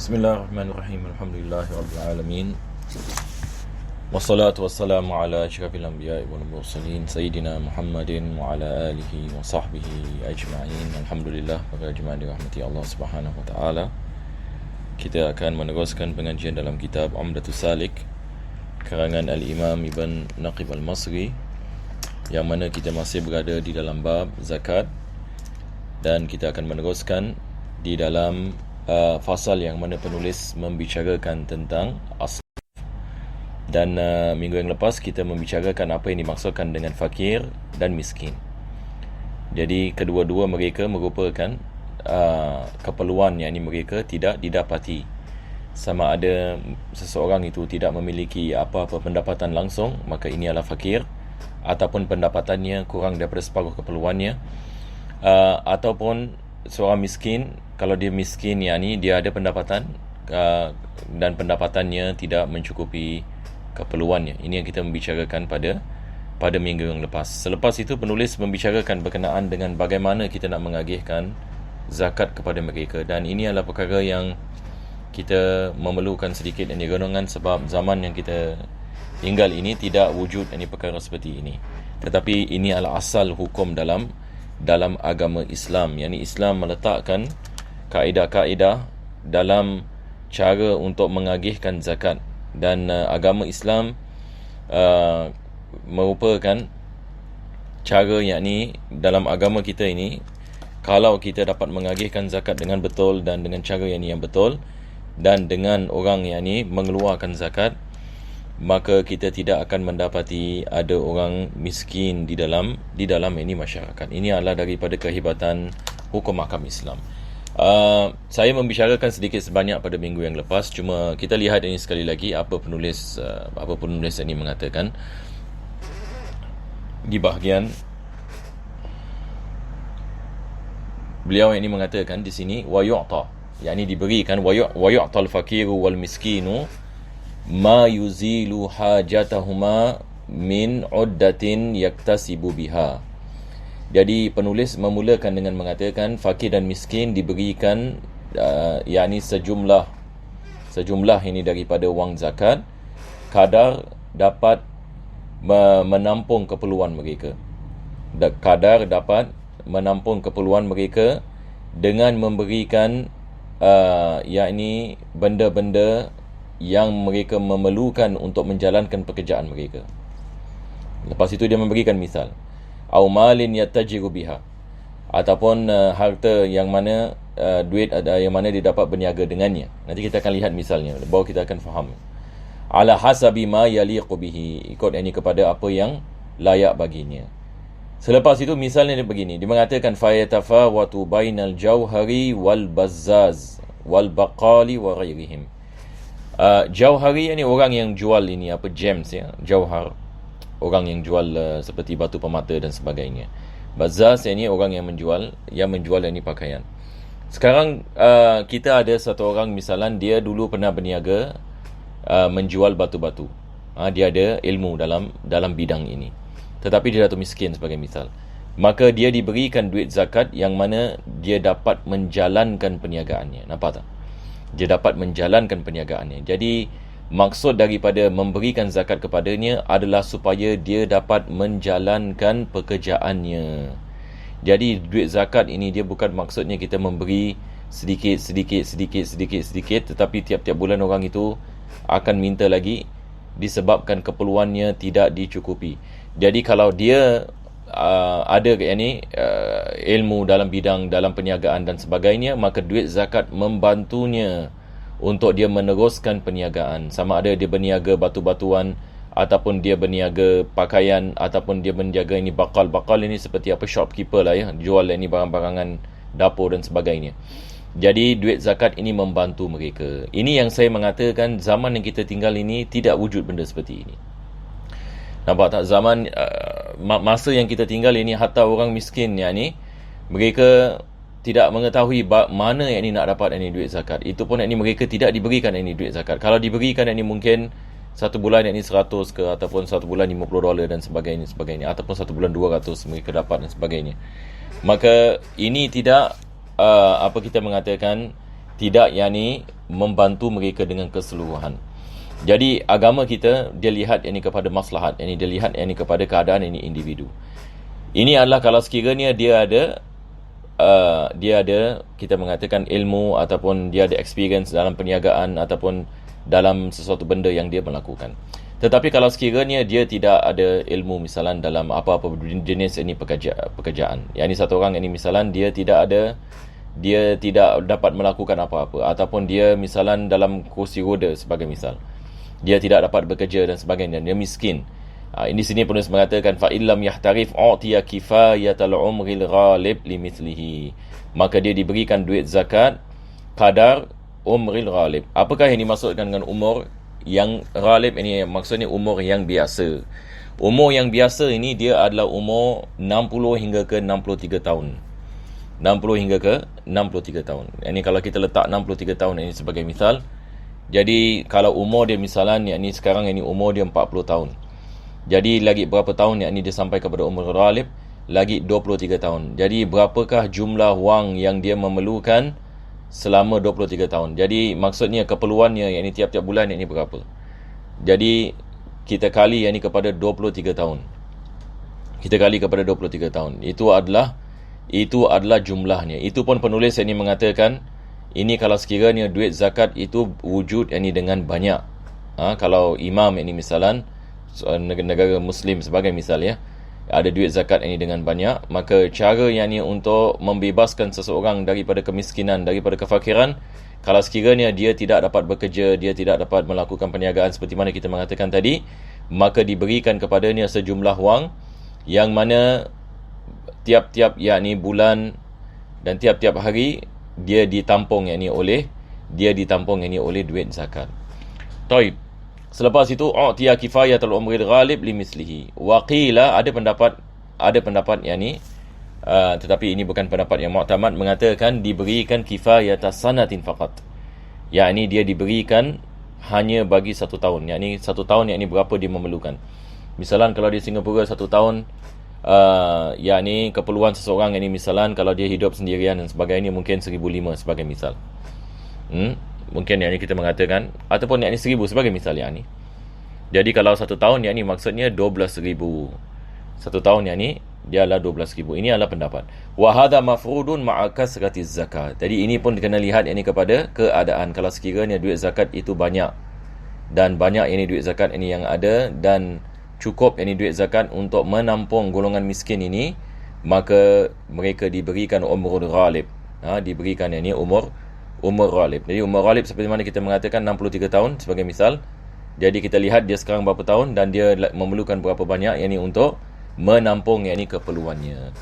Bismillahirrahmanirrahim. Alhamdulillahirabbil alamin. Wassalatu wassalamu ala asyrafil anbiya'i wal mursalin sayyidina Muhammadin wa ala alihi wa sahbihi ajma'in. Alhamdulillah, pada jemaah dirahmati Allah Subhanahu wa taala. Kita akan meneruskan pengajian dalam kitab Umdatus Salik karangan Al-Imam Ibn Naqib Al-Masri, yang mana kita masih berada di dalam bab zakat, dan kita akan meneruskan di dalam fasal yang mana penulis membicarakan tentang asnaf. Dan minggu yang lepas kita membicarakan apa yang dimaksudkan dengan fakir dan miskin. Jadi kedua-dua mereka merupakan keperluan yang mereka tidak didapati. Sama ada seseorang itu tidak memiliki apa-apa pendapatan langsung, maka ini adalah fakir, ataupun pendapatannya kurang daripada separuh keperluannya, ataupun seorang miskin. Kalau dia miskin, yakni dia ada pendapatan dan pendapatannya tidak mencukupi keperluannya. Ini yang kita membicarakan pada minggu yang lepas. Selepas itu penulis membicarakan berkenaan dengan bagaimana kita nak mengagihkan zakat kepada mereka, dan ini adalah perkara yang kita memerlukan sedikit renungan, sebab zaman yang kita tinggal ini tidak wujud perkara seperti ini. Tetapi ini adalah asal hukum dalam agama Islam. Yakni Islam meletakkan kaedah-kaedah dalam cara untuk mengagihkan zakat, dan agama Islam merupakan cara, yakni dalam agama kita ini, kalau kita dapat mengagihkan zakat dengan betul dan dengan cara yang betul, dan dengan orang mengeluarkan zakat, maka kita tidak akan mendapati ada orang miskin di dalam masyarakat. Ini adalah daripada kehebatan hukum mahkam Islam. Saya membicarakan sedikit sebanyak pada minggu yang lepas. Cuma kita lihat ini sekali lagi apa penulis ini mengatakan di bahagian beliau ini mengatakan di sini wa yu'ta, yakni diberikan wa yu'tal fakiru wal miskinu ma yuzilu hajatahuma min uddatin yaktasibu biha. Jadi penulis memulakan dengan mengatakan fakir dan miskin diberikan yakni sejumlah ini daripada wang zakat, kadar dapat menampung keperluan mereka. Kadar dapat menampung keperluan mereka dengan memberikan yakni benda-benda yang mereka memerlukan untuk menjalankan pekerjaan mereka. Lepas itu dia memberikan misal, au malin yattajiru biha, ataupun harta yang mana duit yang mana dia dapat berniaga dengannya. Nanti kita akan lihat misalnya, baru kita akan faham. Ala hasabi ma yaliqu bihi, ikut ini kepada apa yang layak baginya. Selepas itu misalnya dia begini, dia mengatakan fa yatafawatu bainal jauhari wal bazzaz wal baqali wa ghairihim. Jauhari ini orang yang jual gems jauhar, orang yang jual seperti batu permata dan sebagainya. Bazzaz ini orang yang menjual pakaian. Sekarang kita ada satu orang, misalnya dia dulu pernah berniaga menjual batu-batu. Dia ada ilmu dalam bidang ini, tetapi dia jatuh miskin sebagai misal. Maka dia diberikan duit zakat yang mana dia dapat menjalankan perniagaannya. Nampak tak? Dia dapat menjalankan perniagaannya. Jadi maksud daripada memberikan zakat kepadanya adalah supaya dia dapat menjalankan pekerjaannya. Jadi duit zakat ini dia bukan maksudnya kita memberi sedikit, tetapi tiap-tiap bulan orang itu akan minta lagi disebabkan keperluannya tidak dicukupi. Jadi kalau dia ada ilmu dalam bidang dalam perniagaan dan sebagainya, maka duit zakat membantunya untuk dia meneruskan perniagaan. Sama ada dia berniaga batu-batuan, ataupun dia berniaga pakaian, ataupun dia menjaga bakal ini seperti shopkeeper lah jual barang-barangan dapur dan sebagainya. Jadi duit zakat ini membantu mereka. Ini yang saya mengatakan zaman yang kita tinggal ini tidak wujud benda seperti ini. Nampak tak? Zaman masa yang kita tinggal ini, hatta orang miskin mereka tidak mengetahui mana nak dapat duit zakat. Itu pun mereka tidak diberikan duit zakat. Kalau diberikan mungkin satu bulan 100 ke, ataupun satu bulan $50 dan sebagainya, ataupun satu bulan 200 mereka dapat dan sebagainya. Maka ini tidak kita mengatakan tidak membantu mereka dengan keseluruhan. Jadi agama kita dia lihat ini kepada maslahat, ini dia lihat ini kepada keadaan ini individu. Ini adalah kalau sekiranya dia ada kita mengatakan ilmu ataupun dia ada experience dalam perniagaan ataupun dalam sesuatu benda yang dia melakukan. Tetapi kalau sekiranya dia tidak ada ilmu misalan dalam apa-apa jenis ini pekerjaan. Yang satu orang ini misalan dia tidak dapat melakukan apa-apa ataupun dia misalan dalam kursi roda sebagai misal. Dia tidak dapat bekerja dan sebagainya, dia miskin. Ini sini penulis mengatakan fa illam yahtarif u'tiya kifayatal umril ghalib limithlihi. Maka dia diberikan duit zakat kadar umril ghalib. Apakah yang dimaksudkan dengan umur yang ghalib ini? Maksudnya umur yang biasa. Umur yang biasa ini dia adalah umur 60 hingga ke 63 tahun. 60 hingga ke 63 tahun. Ini kalau kita letak 63 tahun ini sebagai misal. Jadi kalau umur dia misalan yakni sekarang ini umur dia 40 tahun. Jadi lagi berapa tahun yakni dia sampai kepada umur ghalib? Lagi 23 tahun. Jadi berapakah jumlah wang yang dia memerlukan selama 23 tahun? Jadi maksudnya keperluannya yakni tiap-tiap bulan yakni berapa? Jadi kita kali yakni kepada 23 tahun. Kita kali kepada 23 tahun. Itu adalah jumlahnya. Itu pun penulis yakni mengatakan ini kalau sekiranya duit zakat itu wujud yakni dengan banyak. Kalau imam yakni misalan negara muslim sebagai misal ya, ada duit zakat ini dengan banyak, maka cara yakni untuk membebaskan seseorang daripada kemiskinan, daripada kefakiran, kalau sekiranya dia tidak dapat bekerja, dia tidak dapat melakukan perniagaan seperti mana kita mengatakan tadi, maka diberikan kepadanya sejumlah wang yang mana tiap-tiap yakni bulan dan tiap-tiap hari dia ditampung yakni oleh duit zakat. Taib. Selepas itu u'tiya kifayatul umril ghalib limislihi. Wa qila ada pendapat yakni tetapi ini bukan pendapat yang mu'tamad, mengatakan diberikan kifayatas sanatin faqat. Yakni dia diberikan hanya bagi 1 tahun. Yakni 1 tahun yakni berapa dia memerlukan. Misalan kalau di Singapura 1 tahun yakni keperluan seseorang ini misalan kalau dia hidup sendirian dan sebagainya mungkin 1,500 sebagai misal. Mungkin yakni kita mengatakan ataupun yakni 1,000 sebagai misal yakni. Jadi kalau 1 tahun yakni maksudnya 12,000. 1 tahun yakni dia adalah 12,000. Ini adalah pendapat. Wa hadha mafrudun ma'a kasratiz zakat. Jadi ini pun kena lihat yakni kepada keadaan. Kalau sekiranya duit zakat itu banyak dan banyak yakni duit zakat ini yang ada dan cukup yakni duit zakat untuk menampung golongan miskin ini, maka mereka diberikan umrul ghalib. Diberikan yakni umur ghalib. Jadi umur ghalib seperti mana kita mengatakan 63 tahun sebagai misal. Jadi kita lihat dia sekarang berapa tahun dan dia memerlukan berapa banyak yakni untuk menampung yakni keperluannya.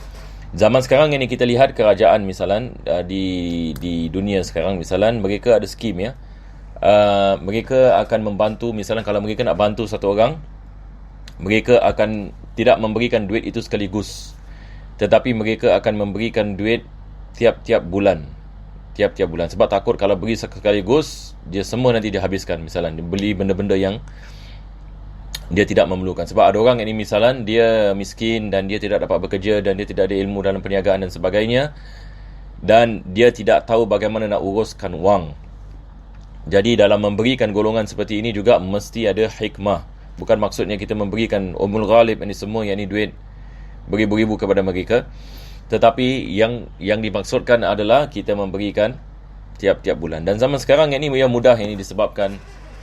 Zaman sekarang yakni kita lihat kerajaan misalan di dunia sekarang misalan mereka ada skim ya. Mereka akan membantu misalan kalau mereka nak bantu satu orang, mereka akan tidak memberikan duit itu sekaligus, tetapi mereka akan memberikan duit tiap-tiap bulan. Sebab takut kalau beri sekaligus, dia semua nanti dihabiskan. Misalan, dia beli benda-benda yang dia tidak memerlukan. Sebab ada orang ini misalan, dia miskin dan dia tidak dapat bekerja dan dia tidak ada ilmu dalam perniagaan dan sebagainya. Dan dia tidak tahu bagaimana nak uruskan wang. Jadi dalam memberikan golongan seperti ini juga mesti ada hikmah. Bukan maksudnya kita memberikan umul ghalib ini semua yang ini duit beribu-ribu kepada mereka, tetapi yang dimaksudkan adalah kita memberikan tiap-tiap bulan. Dan zaman sekarang ini yang mudah ini disebabkan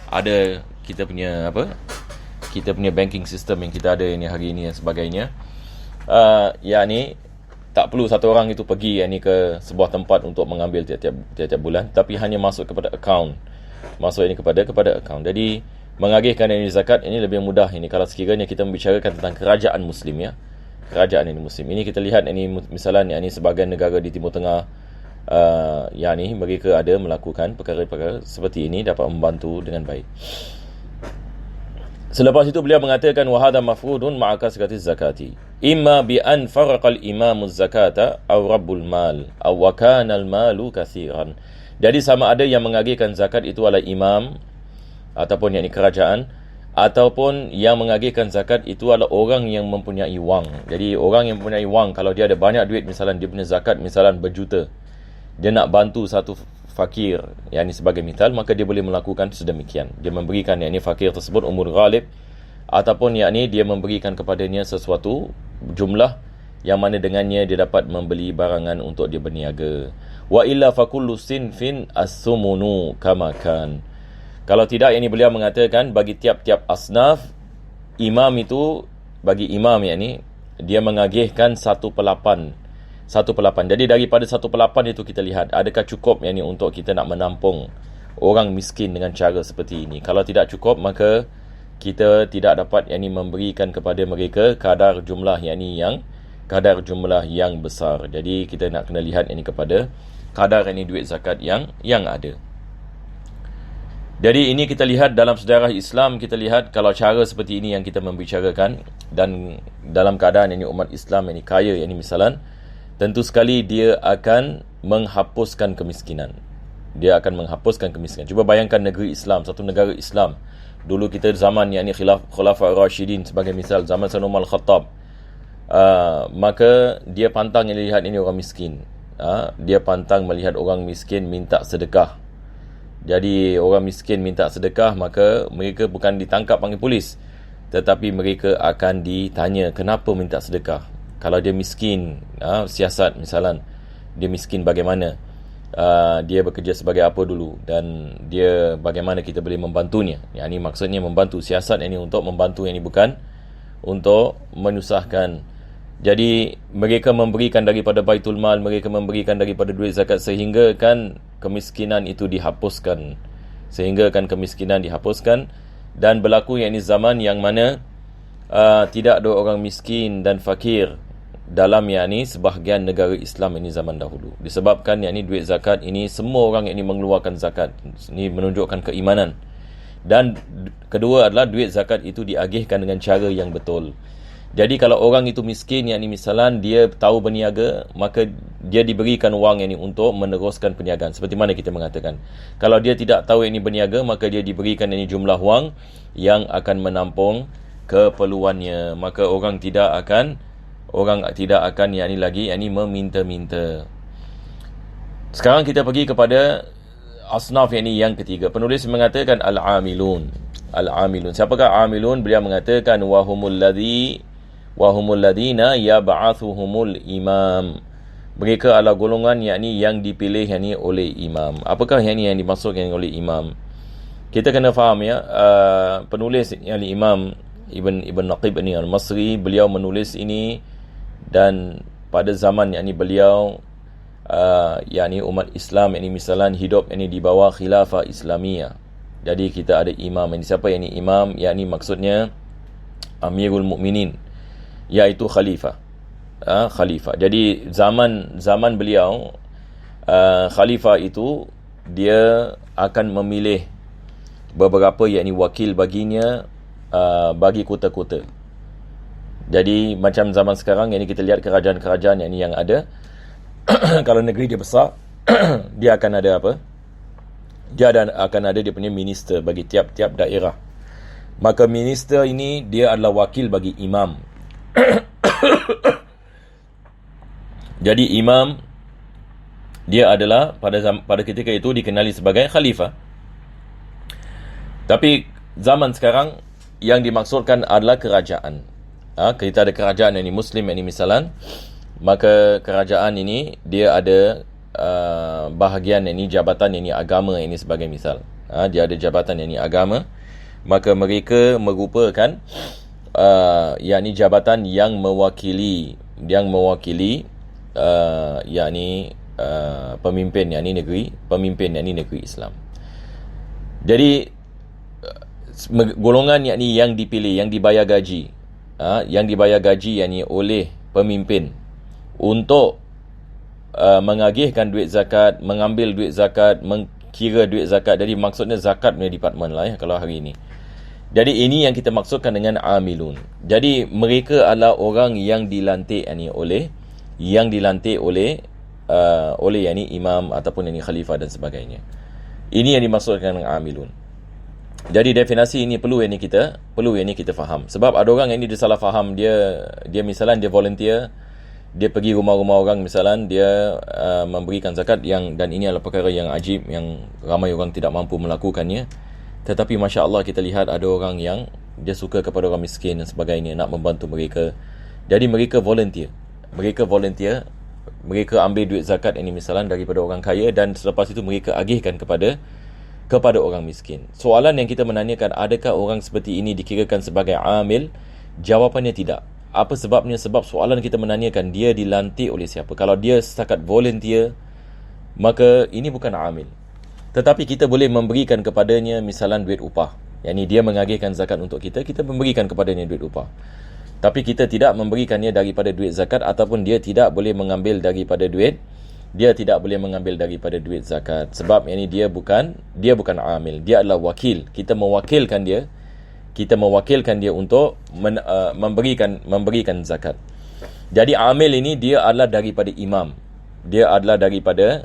ada kita punya banking system yang kita ada ini hari ini dan sebagainya. Yakni tak perlu satu orang itu pergi yakni ke sebuah tempat untuk mengambil tiap-tiap bulan, tapi hanya masuk kepada akaun. Masuk ini kepada akaun. Jadi mengagihkan ini zakat ini lebih mudah ini kalau sekiranya kita membicarakan tentang kerajaan muslim ya. Kerajaan ini muslim. Ini kita lihat ini misalnya ini sebahagian negara di Timur Tengah yakni mereka ada melakukan perkara-perkara seperti ini dapat membantu dengan baik. Selepas itu beliau mengatakan wa hadha mafrudun ma'a kasratiz zakati. Imma bi an faraqa al-imamu zakata aw rabbul mal aw wa kana al-malu katsiran. Jadi sama ada yang mengagihkan zakat itu adalah imam ataupun yakni kerajaan, ataupun yang mengagihkan zakat itu adalah orang yang mempunyai wang. Jadi orang yang mempunyai wang, kalau dia ada banyak duit misalan dia punya zakat misalan berjuta, dia nak bantu satu fakir, yakni sebagai misal, maka dia boleh melakukan sedemikian. Dia memberikan yakni fakir tersebut umur ghalib, ataupun yakni dia memberikan kepadanya sesuatu jumlah yang mana dengannya dia dapat membeli barangan untuk dia berniaga. Wa illa fakullu sinfin as-sumunu kama kan. Kalau tidak, yakni beliau mengatakan bagi tiap-tiap asnaf, imam itu, bagi imam yakni dia mengagihkan 1/8. Jadi daripada 1/8 itu kita lihat adakah cukup yakni untuk kita nak menampung orang miskin dengan cara seperti ini. Kalau tidak cukup, maka kita tidak dapat yakni memberikan kepada mereka kadar jumlah yang besar. Jadi kita nak kena lihat ini kepada kadar ini duit zakat yang ada. Jadi ini kita lihat dalam sejarah Islam, kita lihat kalau cara seperti ini yang kita membicarakan, dan dalam keadaan ini umat Islam ini kaya, ini misalan, tentu sekali dia akan menghapuskan kemiskinan. Cuba bayangkan negeri Islam, satu negara Islam. Dulu kita zaman yakni Khulafa Rashidin sebagai misal, zaman Sayyidina Umar Al-Khattab. Maka dia pantang yang lihat ini orang miskin. Dia pantang melihat orang miskin minta sedekah. Jadi orang miskin minta sedekah, maka mereka bukan ditangkap panggil polis, tetapi mereka akan ditanya kenapa minta sedekah. Kalau dia miskin, siasat misalan, dia miskin bagaimana, dia bekerja sebagai apa dulu, dan dia bagaimana kita boleh membantunya. Yang ini maksudnya membantu, siasat ini untuk membantu, yang ini bukan untuk menyusahkan. Jadi mereka memberikan daripada baitul mal, mereka memberikan daripada duit zakat, sehingga kan kemiskinan itu dihapuskan. Dan berlaku yang ini zaman yang mana tidak ada orang miskin dan fakir dalam yang ini sebahagian negara Islam ini zaman dahulu. Disebabkan yang ini duit zakat ini semua orang yang ini mengeluarkan zakat. Ini menunjukkan keimanan. Dan kedua adalah duit zakat itu diagihkan dengan cara yang betul. Jadi kalau orang itu miskin, yakni misalan dia tahu berniaga, maka dia diberikan wang ini untuk meneruskan perniagaan. Seperti mana kita mengatakan, kalau dia tidak tahu ini berniaga, maka dia diberikan ini jumlah wang yang akan menampung keperluannya. Maka orang tidak akan yakni lagi yakni meminta-minta. Sekarang kita pergi kepada asnaf yakni yang ketiga. Penulis mengatakan al-amilun. Siapakah amilun? Beliau mengatakan wahumul ladina yab'athuhumul imam. Mereka adalah golongan yakni yang dipilih yakni oleh imam. Apakah yakni yang dimaksudkan oleh imam? Kita kena faham ya, penulis yakni Imam Ibn Naqib ini Al-Masri, beliau menulis ini dan pada zaman yakni beliau yakni umat Islam yakni misalan hidup yakni di bawah khilafah Islamiyah. Jadi kita ada imam. Ini siapa yakni imam? Yakni maksudnya Amirul Mukminin, iaitu khalifah. Jadi zaman beliau, khalifah itu dia akan memilih beberapa yakni wakil baginya bagi kota-kota. Jadi macam zaman sekarang yakni kita lihat kerajaan-kerajaan yakni yang ada kalau negeri dia besar dia akan ada apa? Akan ada dia punya minister bagi tiap-tiap daerah. Maka minister ini dia adalah wakil bagi imam. Jadi imam dia adalah pada ketika itu dikenali sebagai khalifah. Tapi zaman sekarang yang dimaksudkan adalah kerajaan. Kita ada kerajaan ini muslim ini misalan, maka kerajaan ini dia ada bahagian ini jabatan ini agama ini sebagai misal. Dia ada jabatan ini agama, maka mereka merupakan yakni jabatan yang mewakili yakni pemimpin yakni negeri Islam. Jadi golongan yakni yang dipilih, yang dibayar gaji yakni oleh pemimpin untuk mengagihkan duit zakat, mengambil duit zakat, mengkira duit zakat. Jadi maksudnya zakat punya department lah ya kalau hari ini. Jadi ini yang kita maksudkan dengan amilun. Jadi mereka adalah orang yang dilantik oleh yakni imam ataupun yakni khalifah dan sebagainya. Ini yang dimaksudkan dengan amilun. Jadi definisi ini perlu yang kita faham. Sebab ada orang yang ini dia salah faham, dia misalnya dia volunteer, dia pergi rumah-rumah orang misalnya, dia memberikan zakat, dan ini adalah perkara yang ajib, yang ramai orang tidak mampu melakukannya. Tetapi Masya Allah, kita lihat ada orang yang dia suka kepada orang miskin dan sebagainya, nak membantu mereka. Jadi mereka volunteer, mereka ambil duit zakat ini misalnya daripada orang kaya, dan selepas itu mereka agihkan kepada orang miskin. Soalan yang kita menanyakan, adakah orang seperti ini dikirakan sebagai amil? Jawapannya tidak. Apa sebabnya? Sebab soalan kita menanyakan, dia dilantik oleh siapa? Kalau dia setakat volunteer, maka ini bukan amil. Tetapi kita boleh memberikan kepadanya misalan duit upah. Yani dia mengagihkan zakat untuk kita, kita memberikan kepadanya duit upah. Tapi kita tidak memberikannya daripada duit zakat, ataupun dia tidak boleh mengambil daripada duit zakat. Sebab yani dia bukan amil, dia adalah wakil. Kita mewakilkan dia untuk memberikan zakat. Jadi amil ini dia adalah daripada imam. Dia adalah daripada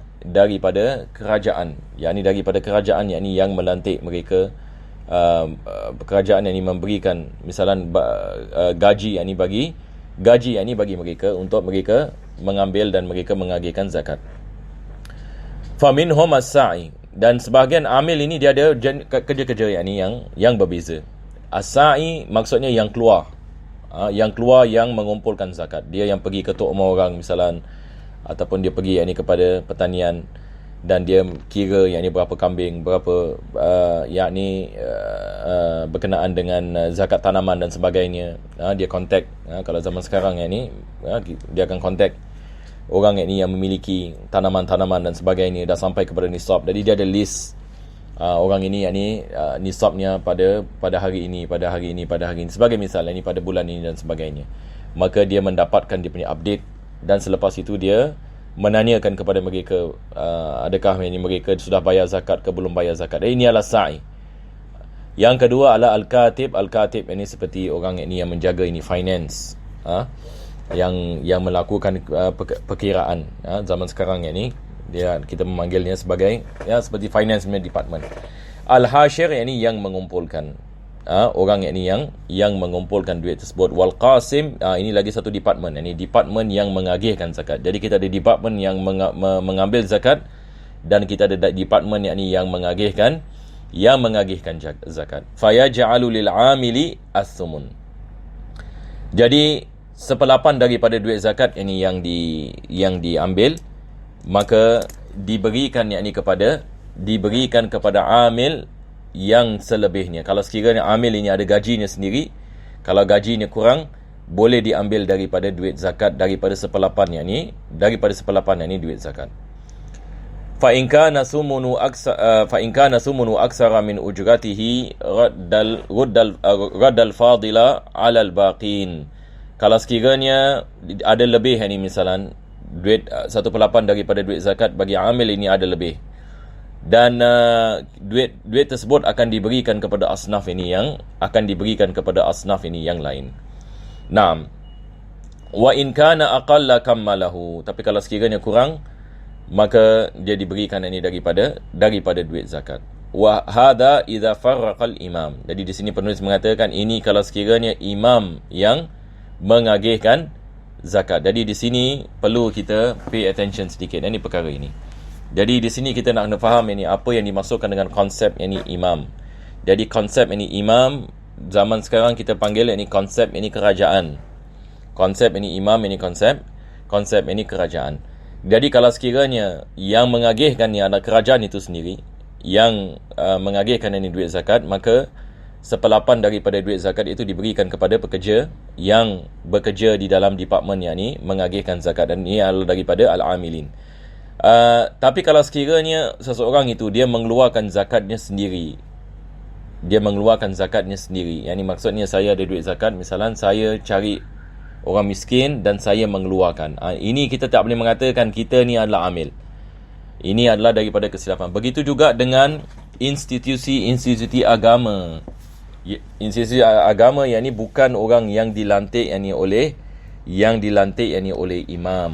kerajaan. Yani daripada kerajaan, yani yang melantik mereka, kerajaan yang memberikan misalan gaji, yani bagi mereka untuk mereka mengambil dan mereka mengagihkan zakat. Faminhum as-sa'i, dan sebahagian amil ini dia ada kerja-kerja yang berbeza. As-sa'i maksudnya yang keluar, yang mengumpulkan zakat. Dia yang pergi ketuk rumah orang misalan, ataupun dia pergi kepada pertanian, dan dia kira berapa kambing, berapa berkenaan dengan zakat tanaman dan sebagainya. Dia kontak, kalau zaman sekarang dia akan kontak orang yang memiliki tanaman-tanaman dan sebagainya, dah sampai kepada nisab. Jadi dia ada list orang ini nisabnya pada hari ini, sebagai misal pada bulan ini dan sebagainya. Maka dia mendapatkan dia punya update, dan selepas itu dia menanyakan kepada mereka, adakah mereka sudah bayar zakat ke belum bayar zakat. Ini adalah sa'i. Yang kedua adalah al-katib. Al-katib ini seperti orang yang menjaga finance, yang melakukan perkiraan. Zaman sekarang kita memanggilnya sebagai seperti finance department. Al-hashir yang mengumpulkan, orang yang mengumpulkan duit tersebut. Wal qasim, ini lagi satu department, department yang mengagihkan zakat. Jadi kita ada department yang mengambil zakat, dan kita ada department yang mengagihkan zakat. Fayaj'alu lil 'amili as-sumun. Jadi 1/8 daripada duit zakat yang diambil, maka diberikan kepada amil yang selebihnya. Kalau sekiranya amil ini ada gajinya sendiri, kalau gajinya kurang, boleh diambil daripada duit zakat, daripada 1/8 duit zakat. Fa in kana sumunu aksara min ujratihi raddal fadila 'ala al-baqin. Kalau sekiranya ada lebih misalan duit 1/8 daripada duit zakat, bagi amil ini ada lebih, dan duit tersebut akan diberikan kepada asnaf yang lain. Naam. Wa in kana aqalla kammalahu, tapi kalau sekiranya kurang, maka dia diberikan daripada duit zakat. Wa hadha idza farraqa al-imam. Jadi di sini penulis mengatakan ini kalau sekiranya imam yang mengagihkan zakat. Jadi di sini perlu kita pay attention sedikit perkara ini. Jadi di sini kita nak faham apa yang dimaksudkan dengan konsep imam. Jadi konsep imam zaman sekarang kita panggil konsep kerajaan. Konsep imam konsep kerajaan. Jadi kalau sekiranya yang mengagihkan adalah kerajaan itu sendiri, yang mengagihkan duit zakat, maka 1/8 daripada duit zakat itu diberikan kepada pekerja yang bekerja di dalam department mengagihkan zakat, dan ini adalah daripada al-amilin. Tapi kalau sekiranya seseorang itu dia mengeluarkan zakatnya sendiri, maksudnya saya ada duit zakat, misalnya saya cari orang miskin dan saya mengeluarkan, ini kita tak boleh mengatakan kita ni adalah amil. Ini adalah daripada kesilapan. Begitu juga dengan institusi agama. Institusi agama bukan orang yang dilantik oleh imam.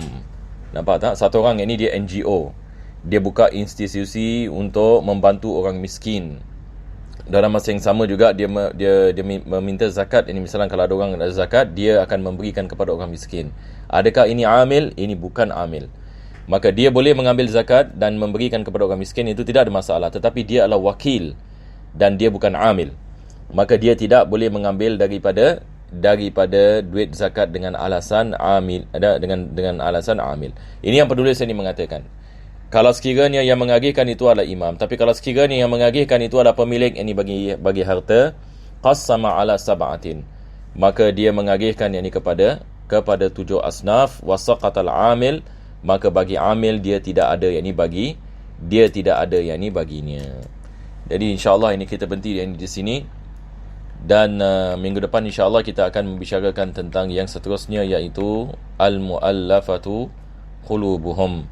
Nampak tak? Satu orang dia NGO. Dia buka institusi untuk membantu orang miskin. dalam masa yang sama juga dia meminta zakat. Ini misalnya kalau ada orang ada zakat, dia akan memberikan kepada orang miskin. Adakah ini amil? Ini bukan amil. Maka dia boleh mengambil zakat dan memberikan kepada orang miskin, itu tidak ada masalah. Tetapi dia adalah wakil dan dia bukan amil. Maka dia tidak boleh mengambil daripada duit zakat dengan alasan amil, dengan alasan amil. Ini yang penulis ini mengatakan, kalau sekiranya yang mengagihkan itu adalah imam, tapi kalau sekiranya yang mengagihkan itu adalah pemilik ini bagi harta, qassama ala sab'atin, maka dia mengagihkan ini kepada 7 asnaf, wasaqatal amil, maka bagi amil dia tidak ada yang ini baginya. Jadi insya-Allah ini kita berhenti di sini. Dan minggu depan insya-Allah kita akan membicarakan tentang yang seterusnya, iaitu al-muallafatu qulubuhum.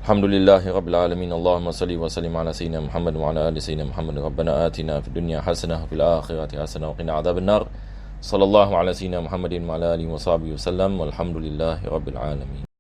Alhamdulillahirabbil alamin. Allahumma salli wa sallim ala sayyidina Muhammad wa ala ali sayyidina Muhammad. Rabbana atina fid dunya hasanah wa fil akhirati hasanah wa qina adzabannar. Sallallahu ala sayyidina Muhammadin wa ala alihi wa sahbihi wasallam. Walhamdulillahirabbil alamin.